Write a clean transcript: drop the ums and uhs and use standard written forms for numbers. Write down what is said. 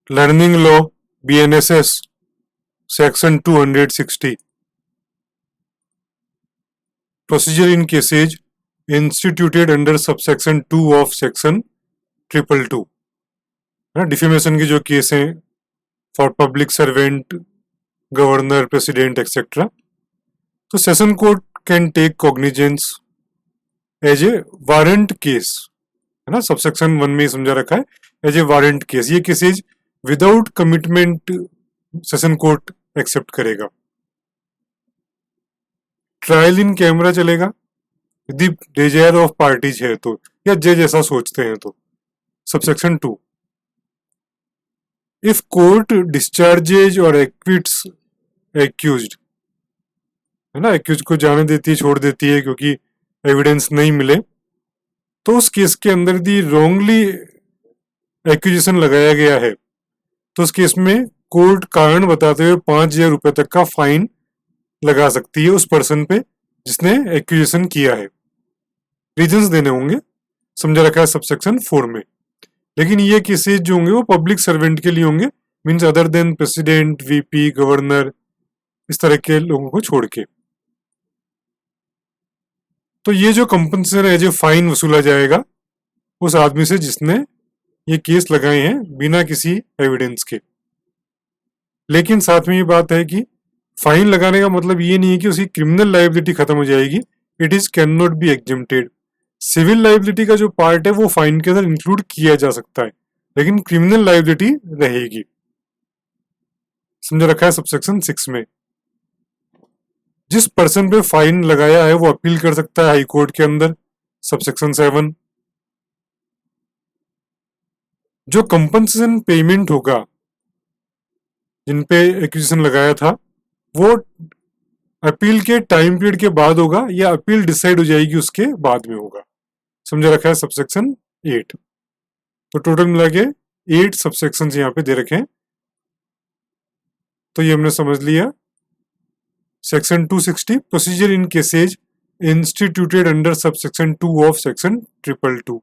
Learning law BNSS section 260, procedure in cases instituted under subsection 2 of section 222, है ना, defamation के जो case हैं for public servant, governor, president etcetera. तो session court can take cognizance as a warrant case, है ना, subsection 1 में समझा रखा है एज ए वारंट केस। ये cases without commitment session court accept करेगा। ट्रायल इन कैमरा चलेगा यदि डिजायर ऑफ पार्टीज है तो, या जज ऐसा सोचते हैं तो। सबसेक्शन 2, इफ कोर्ट डिस्चार्जेज और एक्विट्स एक्यूज्ड, है ना, एक्यूज को जाने देती है, छोड़ देती है क्योंकि एविडेंस नहीं मिले, तो उस केस के अंदर दी रॉन्गली एक्यूजेशन लगाया गया है तो उस केस में कोर्ट कारण बताते हुए 5,000 रुपए तक का फाइन लगा सकती है उस पर्सन पे जिसने एक्यूजेशन किया है। रीजंस देने होंगे, समझा रखा है सबसेक्शन 4 में। लेकिन ये केसेज जो होंगे वो पब्लिक सर्वेंट के लिए होंगे, means other than president, VP, governor, इस तरह के लोगों को छोड़ के। तो ये जो कंपनसेशन है, जो फाइन वसूला जाएगा उस आदमी से जिसने ये केस लगाए हैं बिना किसी एविडेंस के। लेकिन साथ में ये बात है कि फाइन लगाने का मतलब ये नहीं है कि उसकी क्रिमिनल लायबिलिटी खत्म हो जाएगी। It is can not be exempted. Civil liability का जो पार्ट है वो फाइन के अंदर इंक्लूड किया जा सकता है, लेकिन क्रिमिनल लायबिलिटी रहेगी। समझ रखा है सबसेक्शन 6 में। जिस पर्सन पे फाइन लगाया है वो अपील कर सकता है हाई कोर्ट के अंदर, सबसेक्शन 7। जो कंपनसेशन पेमेंट होगा जिनपे एक्विजिशन लगाया था वो अपील के टाइम पीरियड के बाद होगा या अपील डिसाइड हो जाएगी उसके बाद में होगा। समझा रखा है सबसेक्शन 8। तो टोटल मिला के 8 सबसेक्शन यहाँ पे दे रखे हैं। तो ये हमने समझ लिया। Section 260, procedure in cases instituted under subsection 2 of section 222।